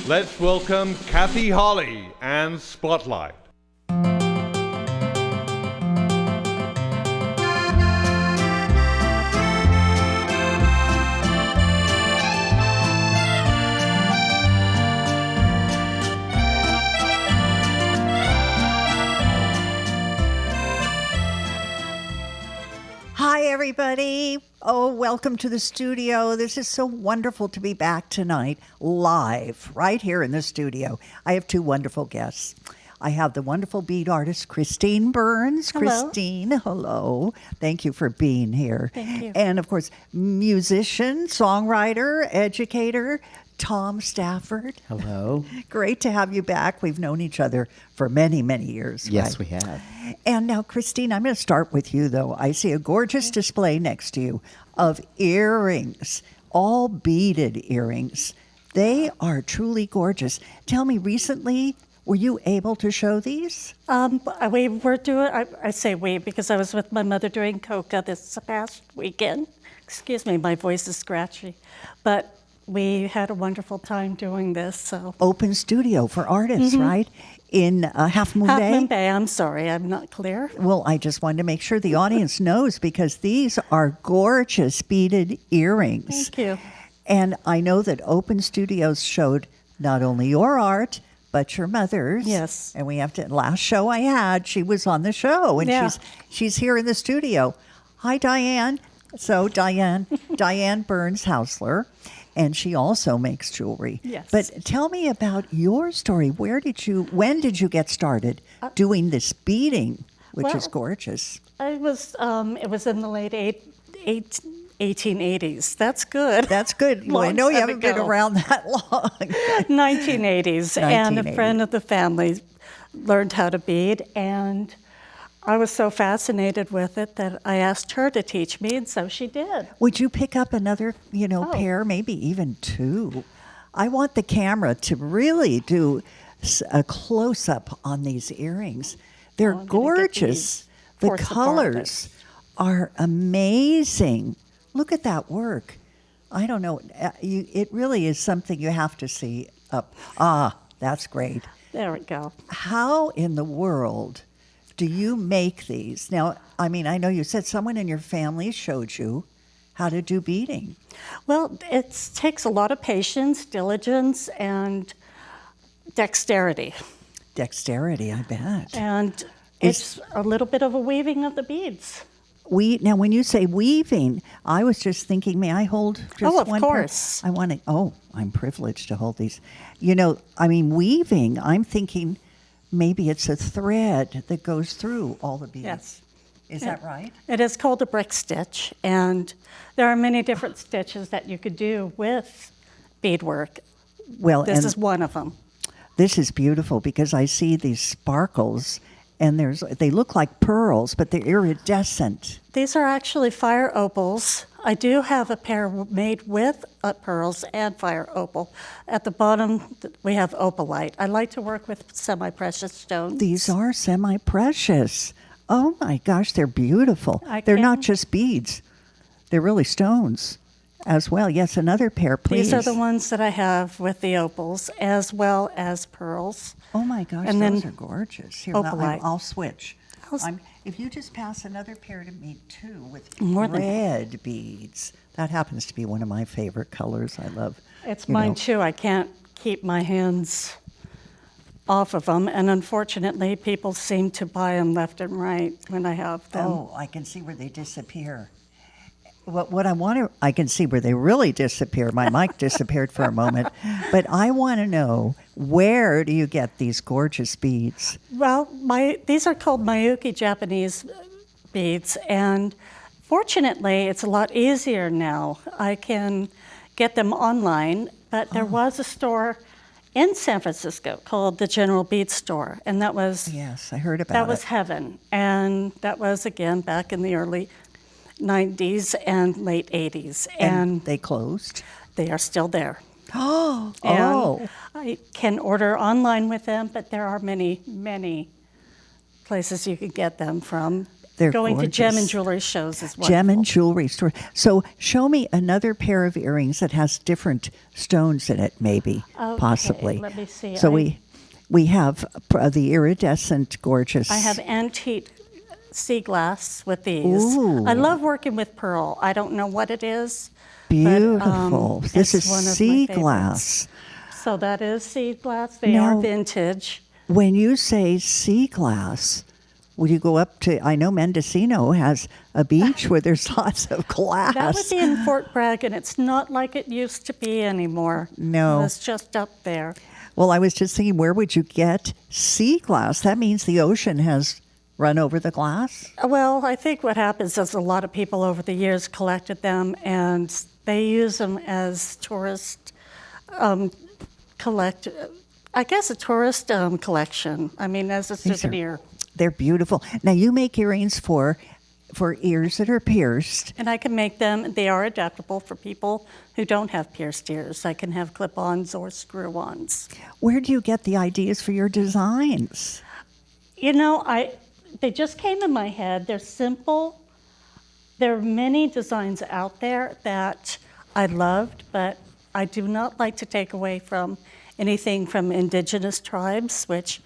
Let's welcome Kathy Holly and Spotlight. Hi, everybody. Oh, welcome to the studio. This is so wonderful to be back tonight, live, right here in the studio. I have two wonderful guests. I have the wonderful bead artist, Christine Burns. Hello. Christine, hello. Thank you for being here. Thank you. And, of course, musician, songwriter, educator, Tom Stafford. Hello. Great to have you back. We've known each other for many, many years. Yes, right? we have. And now, Christine, I'm going to start with you, though. I see a gorgeous display next to you of earrings, all beaded earrings. They are truly gorgeous. Tell me, recently, were you able to show these? We were doing, I say we because I was with my mother doing Coca this past weekend. Excuse me, my voice is scratchy. But we had a wonderful time doing this. So Open studio for artists, right? In Half Moon Bay? Half Moon Bay, I'm sorry, I'm not clear. Well, I just wanted to make sure the audience knows because these are gorgeous beaded earrings. Thank you. And I know that Open Studios showed not only your art, but your mother's. Yes. And we have to, last show I had, she was on the show and Yeah. she's here in the studio. Hi, Diane. So Diane Burns Hausler. And she also makes jewelry. Yes. But tell me about your story. When did you get started doing this beading, which is well, gorgeous? It was in the late 1880s. That's good. That's good. Well, I Long know you time haven't been ago. around that long. 1980s. And a 1980. friend of the family learned how to bead, and I was so fascinated with it that I asked her to teach me, and so she did. Would you pick up another, Oh. pair, maybe even two? I want the camera to really do a close-up on these earrings. They're I'm gonna get gorgeous. these The for colors are amazing. Look at that work. I don't know. It really is something you have to see up. Ah, that's great. There we go. How in the world do you make these? Now, I mean, I know you said someone in your family showed you how to do beading. Well, it takes a lot of patience, diligence, and dexterity. Dexterity, I bet. And it's a little bit of a weaving of the beads. Now, when you say weaving, I was just thinking, may I hold just Oh, of one pair? course. I want to. Oh, I'm privileged to hold these. Weaving. I'm thinking maybe it's a thread that goes through all the beads. Yes. Is that right? It is called a brick stitch, and there are many different stitches that you could do with beadwork. Well, This and is one of them. this is beautiful because I see these sparkles, and they look like pearls, but they're iridescent. These are actually fire opals. I do have a pair made with pearls and fire opal. At the bottom, we have opalite. I like to work with semi-precious stones. These are semi-precious. Oh my gosh, they're beautiful. They're not just beads. They're really stones as well. Yes, another pair, please. These are the ones that I have with the opals as well as pearls. Oh my gosh, and those then are gorgeous. Here, now, opalite. I'll switch. How's- If you just pass another pair to me too with More than- red beads. That happens to be one of my favorite colors. I love. It's you mine know. too. I can't keep my hands off of them, and unfortunately, people seem to buy them left and right when I have them. Oh, I can see where they disappear. What I can see where they really disappear. My mic disappeared for a moment. But I want to know, where do you get these gorgeous beads? Well, these are called Miyuki Japanese beads, and fortunately, it's a lot easier now. I can get them online, but there was a store in San Francisco called the General Bead Store, and that was Yes, I heard about that was it. heaven, and that was again back in the early 90s and late 80s, And they closed? they are still there. Oh, And I can order online with them, but there are many, many places you can get them from. They're Going to gem and gorgeous. jewelry shows is wonderful. Gem and jewelry store. So show me another pair of earrings that has different stones in it, maybe, Okay, possibly. let me see. So we have the iridescent, gorgeous. I have antique sea glass with these. Ooh. I love working with pearl. I don't know what it is. Beautiful. This it's is one of my sea favorites. glass. So that is sea glass. They Now- are vintage. When you say sea glass, would you go up to? I know Mendocino has a beach where there's lots of glass. That would be in Fort Bragg, and it's not like it used to be anymore. No. It's just up there. Well, I was just thinking, where would you get sea glass? That means the ocean has run over the glass. Well, I think what happens is a lot of people over the years collected them, and they use them as tourist collect. I guess a tourist collection. I mean, as a souvenir. They're beautiful. Now you make earrings for ears that are pierced. And I can make them. They are adaptable for people who don't have pierced ears. I can have clip-ons or screw-ons. Where do you get the ideas for your designs? You know, they just came in my head. They're simple. There are many designs out there that I loved, but I do not like to take away from anything from indigenous tribes, which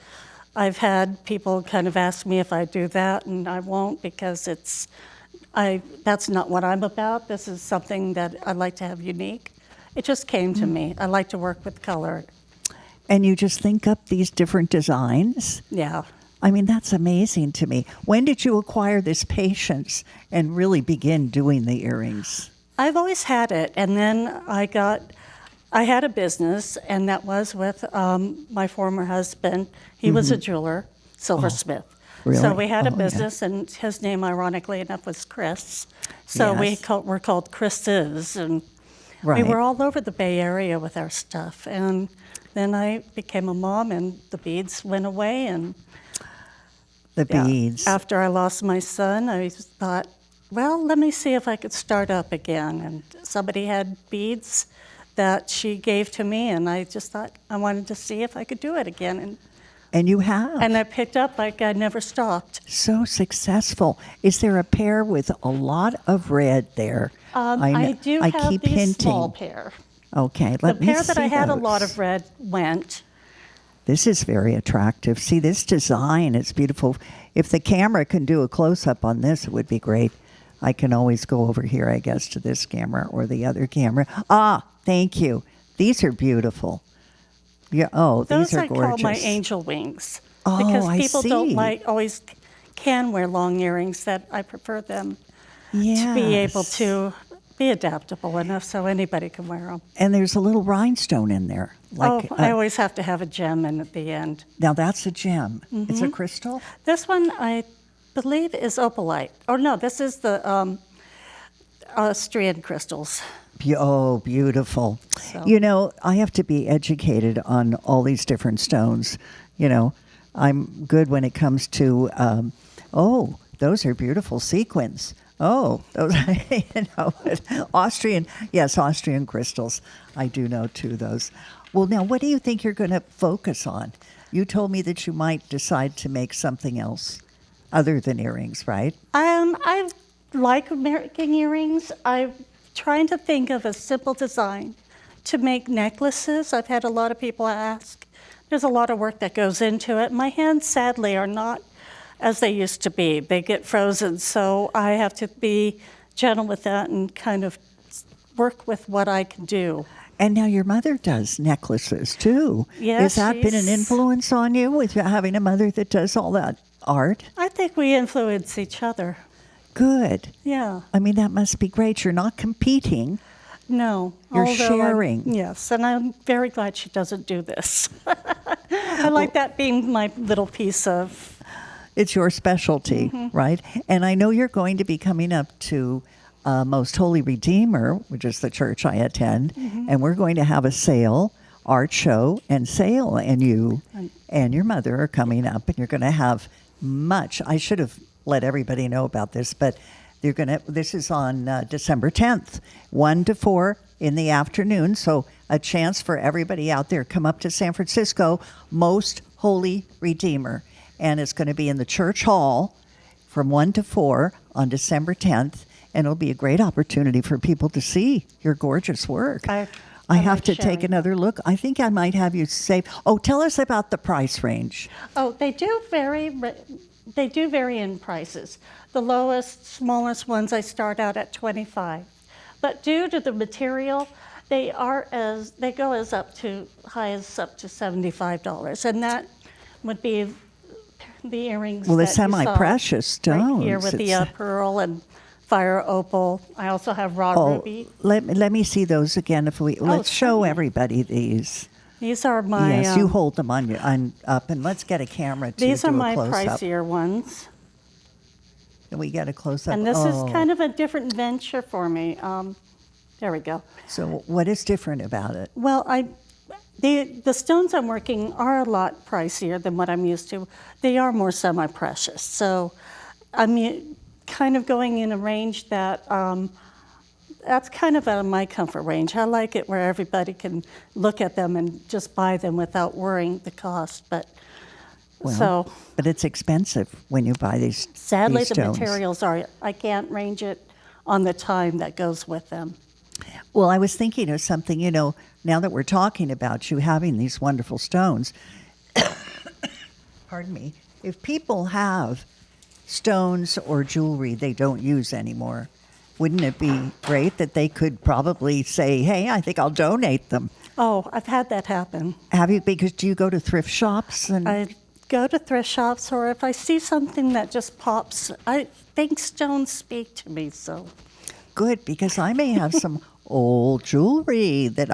I've had people kind of ask me if I do that, and I won't because that's not what I'm about. This is something that I like to have unique. It just came to me. I like to work with color. And you just think up these different designs? Yeah. I mean, that's amazing to me. When did you acquire this patience and really begin doing the earrings? I've always had it, and then I had a business, and that was with my former husband. He was a jeweler, silversmith. really? So we had a Oh, yeah. business, and his name, ironically enough, was Chris. So Yes. we're called Chris's, and Right. we were all over the Bay Area with our stuff. And then I became a mom, and the beads went away. And The yeah, beads. after I lost my son, I thought, well, let me see if I could start up again. And somebody had beads that she gave to me, and I just thought I wanted to see if I could do it again. And you have. And I picked up like I never stopped. So successful. Is there a pair with a lot of red there? I do I have keep these hinting. small pair. Okay, The let me pair that see I had a lot those. of red went. This is very attractive. See, this design is beautiful. If the camera can do a close-up on this, it would be great. I can always go over here, I guess, to this camera or the other camera. Ah, thank you. These are beautiful. Yeah. Oh, Those these are I gorgeous. call my angel wings. Oh, because I people see. don't always can wear long earrings, that I prefer them Yes. to be able to be adaptable enough so anybody can wear them. And there's a little rhinestone in there. I always have to have a gem in at the end. Now that's a gem. Mm-hmm. It's a crystal. This one I believe is opalite. Oh no, this is the Austrian crystals. Oh, beautiful. So- You know, I have to be educated on all these different stones. You know, I'm good when it comes to, those are beautiful sequins. Oh, those, Austrian crystals. I do know too, those. Well, now, what do you think you're going to focus on? You told me that you might decide to make something else other than earrings, right? I like making earrings. I'm trying to think of a simple design to make necklaces. I've had a lot of people ask. There's a lot of work that goes into it. My hands, sadly, are not as they used to be. They get frozen, so I have to be gentle with that and kind of work with what I can do. And now your mother does necklaces too. Yes, Has that been an she's- influence on you with having a mother that does all that art? I think we influence each other. Good. Yeah. I mean, that must be great. You're not competing. No. You're although I'm- sharing. Yes, and I'm very glad she doesn't do this. I like that being my little piece of. It's your specialty, right? And I know you're going to be coming up to Most Holy Redeemer, which is the church I attend, and we're going to have a sale, art show and sale, and you and your mother are coming up, and you're going to have much. I should have let everybody know about this, but they're going to. This is on December 10th, 1 to 4 in the afternoon. So a chance for everybody out there. Come up to San Francisco, Most Holy Redeemer. And it's going to be in the church hall from 1 to 4 on December 10th, and it'll be a great opportunity for people to see your gorgeous work. I have like to take sharing another look. I think I might have you save. Oh, tell us about the price range. Oh, they do vary. They do vary in prices. The lowest, smallest ones I start out at $25, but due to the material, they go as up to high as up to $75, and that would be the earrings. Well, the that you saw semi-precious stones. right here with the It's- pearl and fire opal. I also have raw ruby. let me see those again. Let's show certainly. everybody these. These are my. Yes, you hold them on up, and let's get a camera to These are do a my close-up. pricier ones. And we get a close-up. And this is Oh. kind of a different venture for me. There we go. So what is different about it? Well, the stones I'm working are a lot pricier than what I'm used to. They are more semi-precious. So I'm kind of going in a range that's kind of out of my comfort range. I like it where everybody can look at them and just buy them without worrying the cost. But But it's expensive when you buy these. sadly, these the stones. materials are. I can't range it on the time that goes with them. Well, I was thinking of something. Now that we're talking about you having these wonderful stones. Pardon me. If people have stones or jewelry they don't use anymore, wouldn't it be great that they could probably say, "Hey, I think I'll donate them"? Oh, I've had that happen. Have you? Because do you go to thrift shops and? I go to thrift shops, or if I see something that just pops, I think stones speak to me. So Good, because I may have some old jewelry that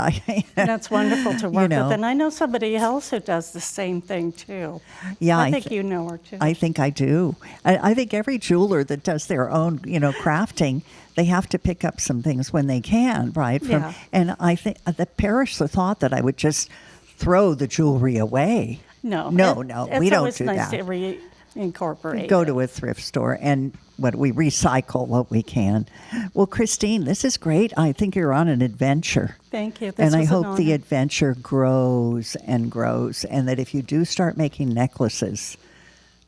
that's wonderful to work know. with. And I know somebody else who does the same thing too. Yeah, I think you know her too. I think I do. I think every jeweler that does their own, crafting, they have to pick up some things when they can, right? Yeah. And I think that perish the thought that I would just throw the jewelry away. No, no, it's we don't always do nice that. to reincorporate. Go to a thrift store and we recycle what we can. Well, Christine, this is great. I think you're on an adventure. Thank you. This And I was an hope the honor. adventure grows and grows, and that if you do start making necklaces,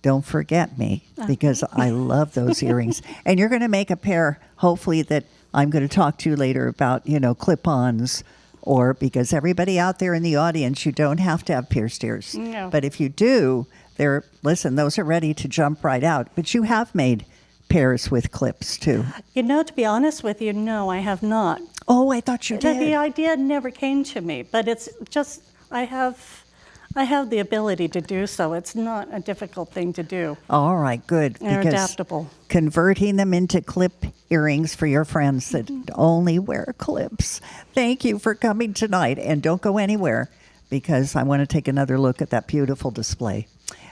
don't forget me, because I love those earrings. And you're going to make a pair, hopefully, that I'm going to talk to you later about, clip-ons, or because everybody out there in the audience, you don't have to have pierced ears. No. But if you do, those are ready to jump right out. But you have made pairs with clips, too. To be honest with you, no, I have not. Oh, I thought you did. The idea never came to me, but it's just I have the ability to do so. It's not a difficult thing to do. All right, good. They're because adaptable. Converting them into clip earrings for your friends that only wear clips. Thank you for coming tonight, and don't go anywhere, because I want to take another look at that beautiful display.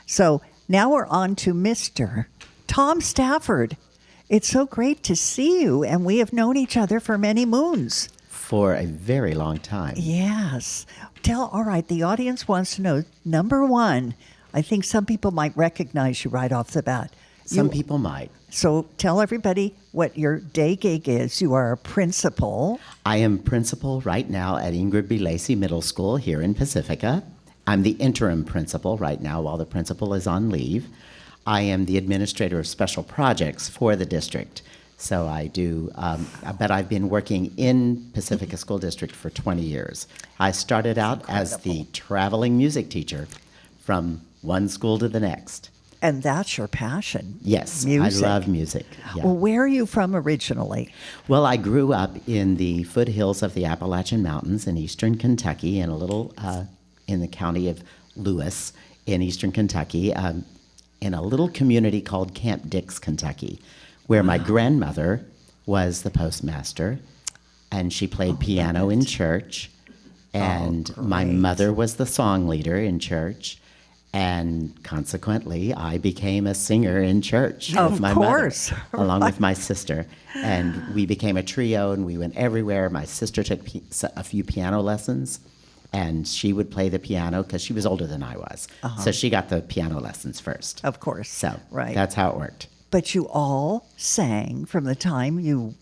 So now we're on to Mr. Tom Stafford. It's so great to see you, and we have known each other for many moons. For a very long time. Yes. All right, the audience wants to know, number one, I think some people might recognize you right off the bat. Some people might. So tell everybody what your day gig is. You are a principal. I am principal right now at Ingrid B. Lacey Middle School here in Pacifica. I'm the interim principal right now while the principal is on leave. I am the administrator of special projects for the district. So I do, but I've been working in Pacifica School District for 20 years. I started out as the traveling music teacher from one school to the next. And that's your passion. Yes, Music. I love music. Yeah. Well, where are you from originally? Well, I grew up in the foothills of the Appalachian Mountains in eastern Kentucky, in a little, in the county of Lewis, in eastern Kentucky, in a little community called Camp Dix, Kentucky, where my grandmother was the postmaster, and she played piano in church, and my great. mother was the song leader in church. And consequently, I became a singer in church Of with my course. mother, along with my sister. And we became a trio, and we went everywhere. My sister took a few piano lessons, and she would play the piano because she was older than I was. So she got the piano lessons first. Of course. So right. that's how it worked. But you all sang from the time you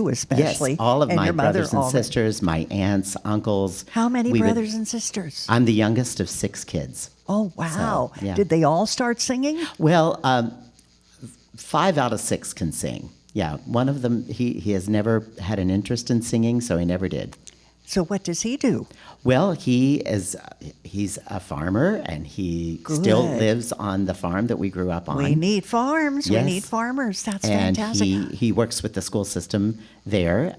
especially. Yes, all of and my your mother brothers and already. sisters, my aunts, uncles. How many we would- brothers and sisters? I'm the youngest of 6 kids. Oh, wow. So, yeah. Did they all start singing? Well, 5 out of 6 can sing. Yeah, one of them, he has never had an interest in singing, so he never did. So what does he do? Well, he's a farmer, and he still Good. lives on the farm that we grew up on. We need farms. Yes. We need farmers. That's And fantastic. he works with the school system there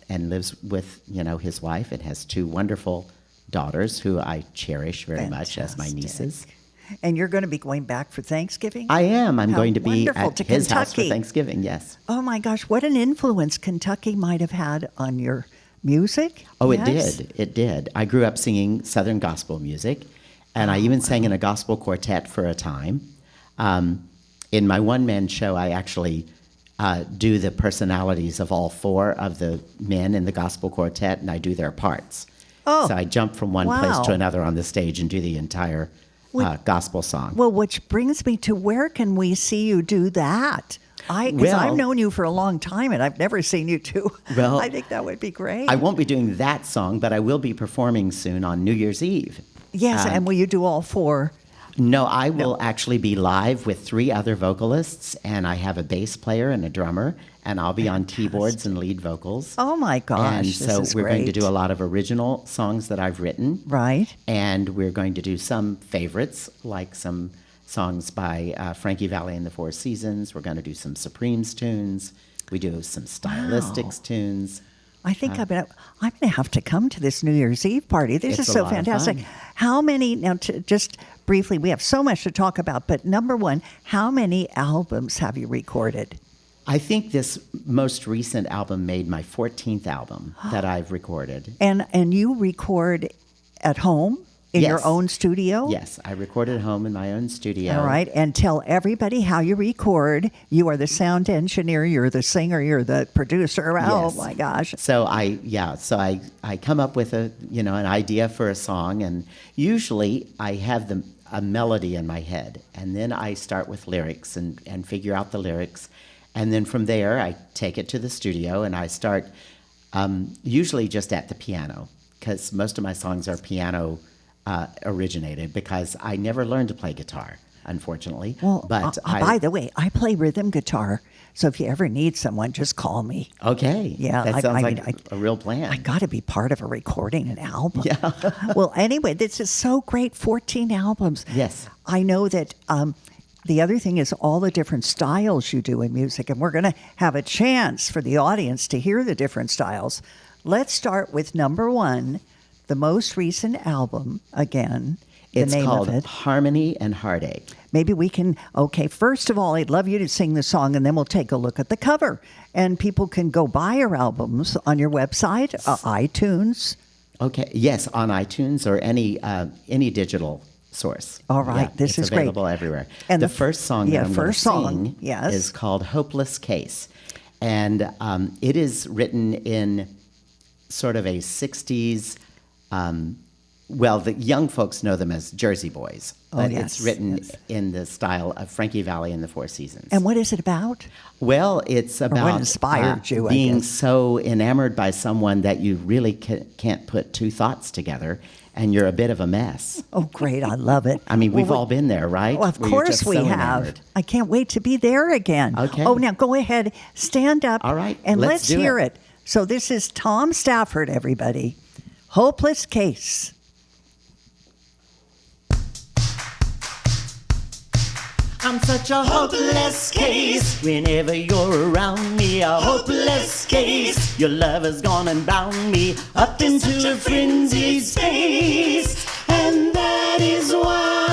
and lives with, his wife, and has 2 wonderful daughters who I cherish very much as my nieces. And you're going to be going back for Thanksgiving? I am. I'm How going to be wonderful, at to his house for Kentucky. Thanksgiving, yes. Oh my gosh, what an influence Kentucky might have had on your music. Oh, Yes? it did. I grew up singing Southern gospel music, and I even sang in a gospel quartet for a time. In my one-man show, I actually do the personalities of all 4 of the men in the gospel quartet, and I do their parts. Oh, So I jump from one wow. place to another on the stage and do the entire gospel song. Well, which brings me to where can we see you do that? Because Well- I've known you for a long time and I've never seen you do. Well, I think that would be great. I won't be doing that song, but I will be performing soon on New Year's Eve. Yes, and will you do all 4? No, I will actually be live with 3 other vocalists, and I have a bass player and a drummer, and I'll be on keyboards and lead vocals. Oh my gosh, And this so is we're going to great. do a lot of original songs that I've written. Right. And we're going to do some favorites, like some songs by Frankie Valli and the Four Seasons. We're going to do some Supremes tunes. We do some Stylistics tunes. I think I'm going to have to come to this New Year's Eve party. This It's is a so lot of fantastic. fun. How many, now just briefly, we have so much to talk about, but number one, how many albums have you recorded? I think this most recent album made my 14th album that I've recorded. And you record at home in your Yes. own studio? Yes, I recorded at home in my own studio. All right, and tell everybody how you record. You are the sound engineer, you're the singer, you're the producer. Oh Yes. my gosh. So I come up with an idea for a song, and usually I have a melody in my head, and then I start with lyrics and figure out the lyrics, and then from there I take it to the studio and I start usually just at the piano, because most of my songs are piano originated, because I never learned to play guitar, unfortunately. Well, but by the way, I play rhythm guitar, so if you ever need someone, just call me. okay, Yeah, that I sounds mean, like a real plan. I got to be part of a recording an album. Yeah. Well, anyway, this is so great. 14 albums. Yes. I know that the other thing is all the different styles you do in music, and we're going to have a chance for the audience to hear the different styles. Let's start with number one, the most recent album, again. It's the name called of it. Harmony and Heartache. Maybe we can, first of all, I'd love you to sing the song, and then we'll take a look at the cover. And people can go buy your albums on your website, iTunes. Okay. Yes, on iTunes or any digital source. All right, Yeah, this it's is great. available everywhere. And the the first song yeah, that I'm going to first song, sing yes. is called "Hopeless Case," and it is written in sort of a '60s. Well, the young folks know them as Jersey Boys, but yes, it's written yes. in the style of Frankie Valli and the Four Seasons. And what is it about? Well, it's about inspired you, I being guess. so enamored by someone that you really can't put 2 thoughts together, and you're a bit of a mess. Oh, great. I love it. I mean, we've Well, all been there, right? Well, of Where you're course just we so have. enamored. I can't wait to be there again. Okay. Oh, now go ahead, stand up. All right, And let's let's do hear it. it. So this is Tom Stafford, everybody. Hopeless Case. I'm such a hopeless case. Whenever you're around me, a hopeless case. Your love has gone and bound me up into a frenzied space, and that is why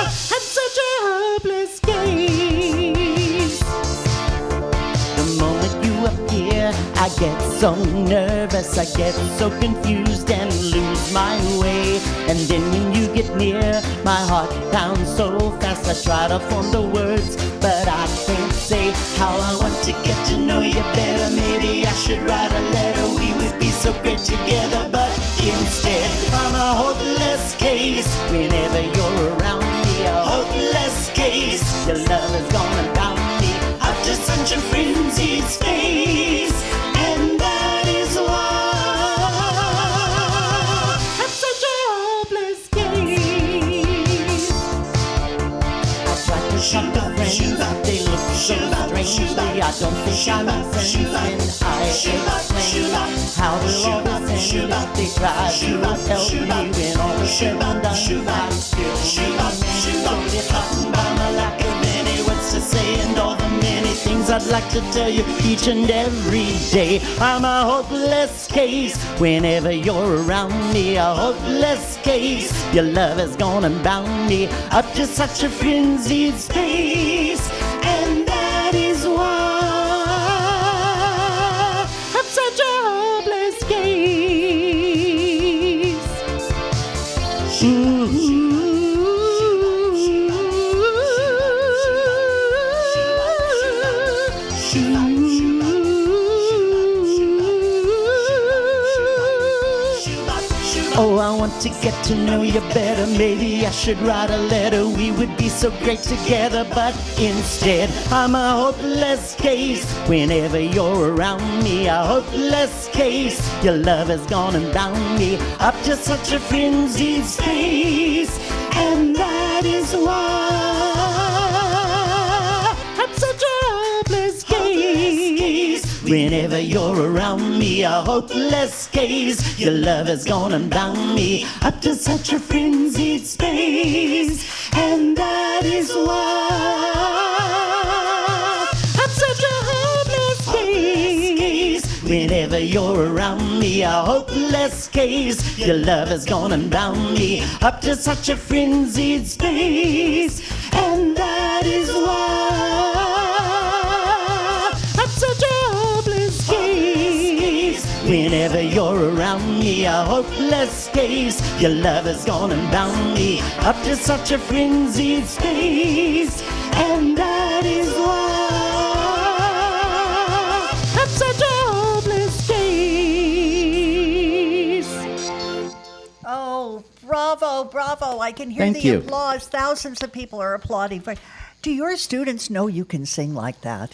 I'm such a hopeless case. The moment you appear, I get so nervous, I get so confused and lose my way. And then when you get near, my heart pounds so fast, I try to form the words, but I can't say how I want to get to know you better. Maybe I should write a letter, we would be so great together, but instead I'm a hopeless case. Whenever you're around me, a hopeless case. Your love has gone and bound me up to such a frenzied space, and that is why I'm such a hopeless case. I tried to shoot a friend, I don't think I make sense when I explain how will all this end if they try to help me when all is said and done. I still remain so disheartened by my lack of any words to say and all the many things I'd like to tell you each and every day. I'm a hopeless case whenever you're around me, a hopeless case. Your love has gone and bound me up to such a frenzied space, and that is why I'm such a hopeless case. Oh, I want to get to know you better. Maybe I should write a letter. We would be so great together. But instead, I'm a hopeless case whenever you're around me. A hopeless case. Your love has gone and bound me up to such a frenzied space, and that is why I'm such a hopeless case. Whenever you're around me, a hopeless case. Your love has gone and bound me up to such a frenzied space, and that is why I'm such a hopeless case. Whenever you're around me, a hopeless case. Your love has gone and bound me up to such a frenzied space, and that is why I'm such a hopeless case. Whenever you're around me, a hopeless case. Your love has gone and bound me up to such a frenzied space, and that is why I'm such a hopeless case. Oh, bravo, bravo. I can hear Thank the you. applause. Thousands of people are applauding. Do your students know you can sing like that?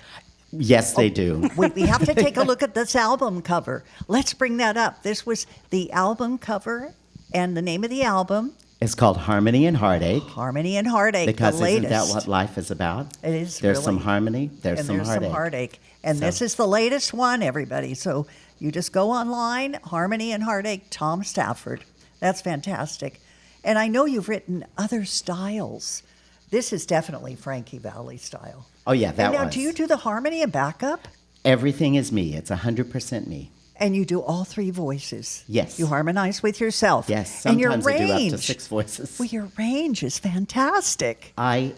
Yes, they do. We have to take a look at this album cover. Let's bring that up. This was the album cover, and the name of the album, It's called Harmony and Heartache. Harmony and Heartache, Because the latest. isn't that what life is about? It is There's really. some harmony, there's And some there's heartache. some heartache. And So- this is the latest one, everybody. So you just go online, Harmony and Heartache, Tom Stafford. That's fantastic. And I know you've written other styles. This is definitely Frankie Valli style. Oh, yeah, And that now, was. do you do the harmony and backup? Everything is me. It's 100% me. And you do all three voices. Yes. You harmonize with yourself. Yes, And your sometimes I do up to range. 6 voices. Well, your range is fantastic. I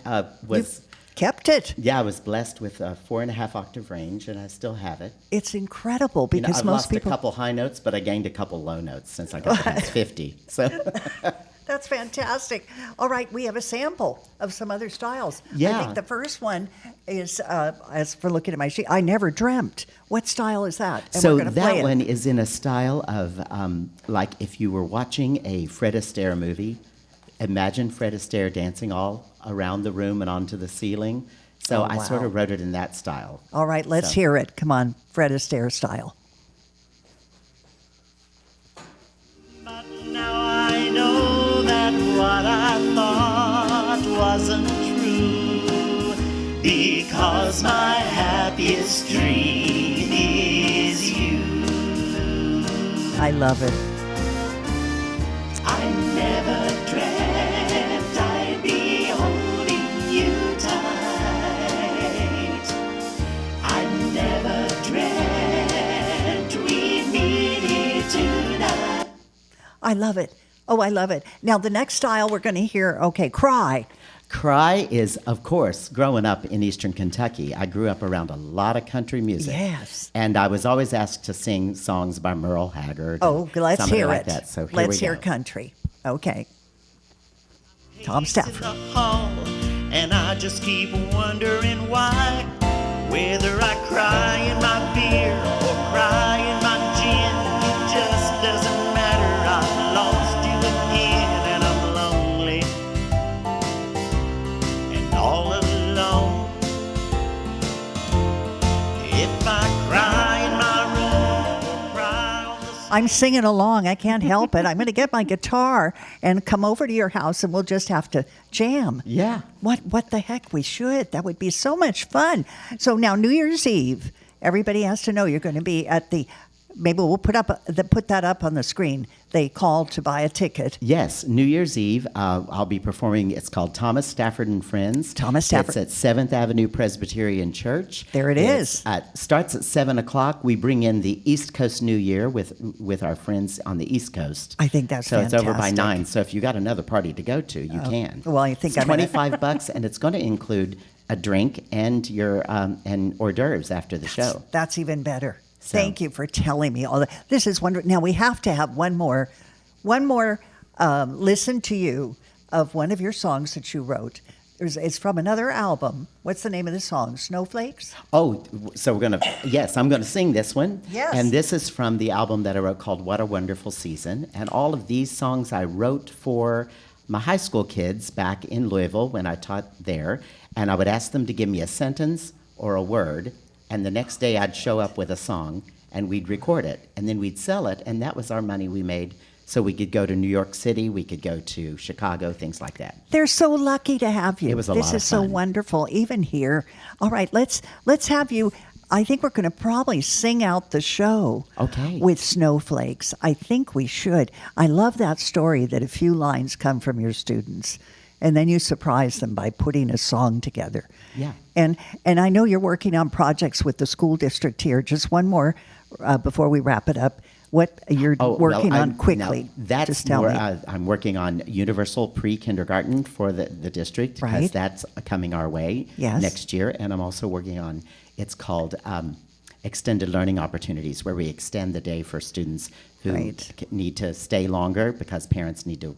was, Kept it. I was blessed with a 4.5 octave range, and I still have it. It's incredible You know, because I've most lost people. a couple high notes, but I gained a couple low notes since I got past 50. So, That's fantastic. All right, we have a sample of some other styles. I Yeah. think the first one is, as for looking at my sheet, I Never Dreamt. What style is that? And so we're gonna play that it. one is in a style of like if you were watching a Fred Astaire movie. Imagine Fred Astaire dancing all around the room and onto the ceiling. So Oh, I sort wow. of wrote it in that style. All right, let's So- hear it. Come on, Fred Astaire style. But now I know that what I thought wasn't true, because my happiest dream is you. I love it. I never dreamt I'd be holding you tight. I never dreamt we'd meet here tonight. I love it. Oh, I love it. Now, the next style we're going to hear, okay, Cry. Cry is, of course, growing up in eastern Kentucky. I grew up around a lot of country music. Yes. And I was always asked to sing songs by Merle Haggard. Oh, let's somebody hear like it. that. So here Let's we hear go. country. Okay. Tom Peace in Stafford. the hall, and I just keep wondering why. Whether I cry in my beer or cry in my gin, it just doesn't matter. I've lost you again, and I'm lonely and all alone. If I cry in my room or cry on the I'm singing along. I can't help it. I'm going to get my guitar and come over to your house, and we'll just have to jam. Yeah. What the heck? We should. That would be so much fun. So now New Year's Eve, everybody has to know you're going to be at the. Maybe we'll put that up on the screen. They call to buy a ticket. Yes, New Year's Eve, I'll be performing. It's called Thomas Stafford and Friends. Thomas Stafford. It's at 7th Avenue Presbyterian Church. There it is. Starts at 7 o'clock. We bring in the East Coast New Year with our friends on the East Coast. I think that's so fantastic. it's over by 9. So if you got another party to go to, you can. Well, I think it's $25, and it's going to include a drink and your and hors d'oeuvres after the show. That's even better. So. Thank you for telling me all that. This is wonderful. Now we have to have one more listen to you of one of your songs that you wrote. It's from another album. What's the name of the song? Snowflakes? Oh, so I'm going to sing this one. Yes. And this is from the album that I wrote called What a Wonderful Season. And all of these songs I wrote for my high school kids back in Louisville when I taught there. And I would ask them to give me a sentence or a word. And the next day I'd show up with a song and we'd record it. And then we'd sell it. And that was our money we made. So we could go to New York City, we could go to Chicago, things like that. They're so lucky to have you. It was a lot of fun. This is so wonderful, even here. All right, let's have you. I think we're going to probably sing out the show with Snowflakes. I think we should. I love that story that a few lines come from your students, and then you surprise them by putting a song together. Yeah. And I know you're working on projects with the school district here. Just one more before we wrap it up. What you're working on quickly. That's where I'm working on universal pre-kindergarten for the district because that's coming our way next year. And I'm also working on, it's called extended learning opportunities, where we extend the day for students who need to stay longer because parents need to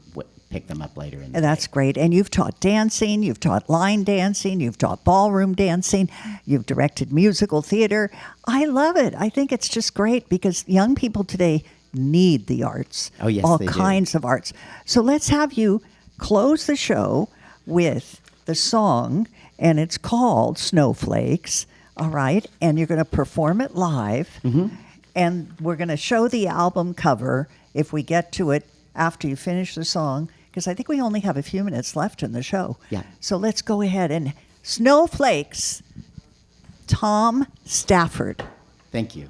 pick them up later in the That's day. great. And you've taught dancing, you've taught line dancing, you've taught ballroom dancing, you've directed musical theater. I love it. I think it's just great because young people today need the arts. Oh, yes, all they kinds of arts. So let's have you close the show with the song, and it's called Snowflakes. All right. And you're going to perform it live. Mm-hmm. And we're going to show the album cover if we get to it after you finish the song, because I think we only have a few minutes left in the show. Yeah. So let's go ahead and Snowflakes, Tom Stafford. Thank you.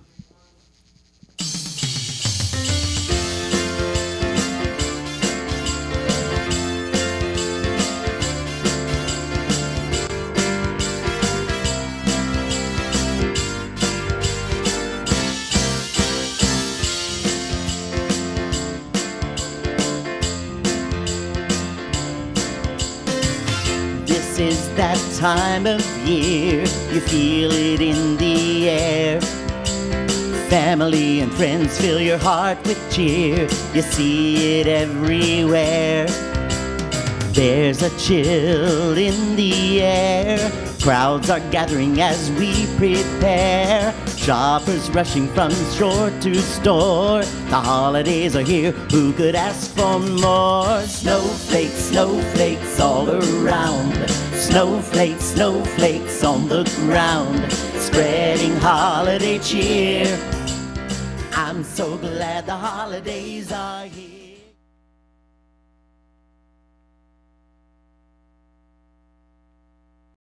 Is that time of year, you feel it in the air. Family and friends fill your heart with cheer, you see it everywhere. There's a chill in the air, crowds are gathering as we prepare. Shoppers rushing from shore to store, the holidays are here, who could ask for more? Snowflakes, snowflakes all around, snowflakes, snowflakes on the ground, spreading holiday cheer. I'm so glad the holidays are here.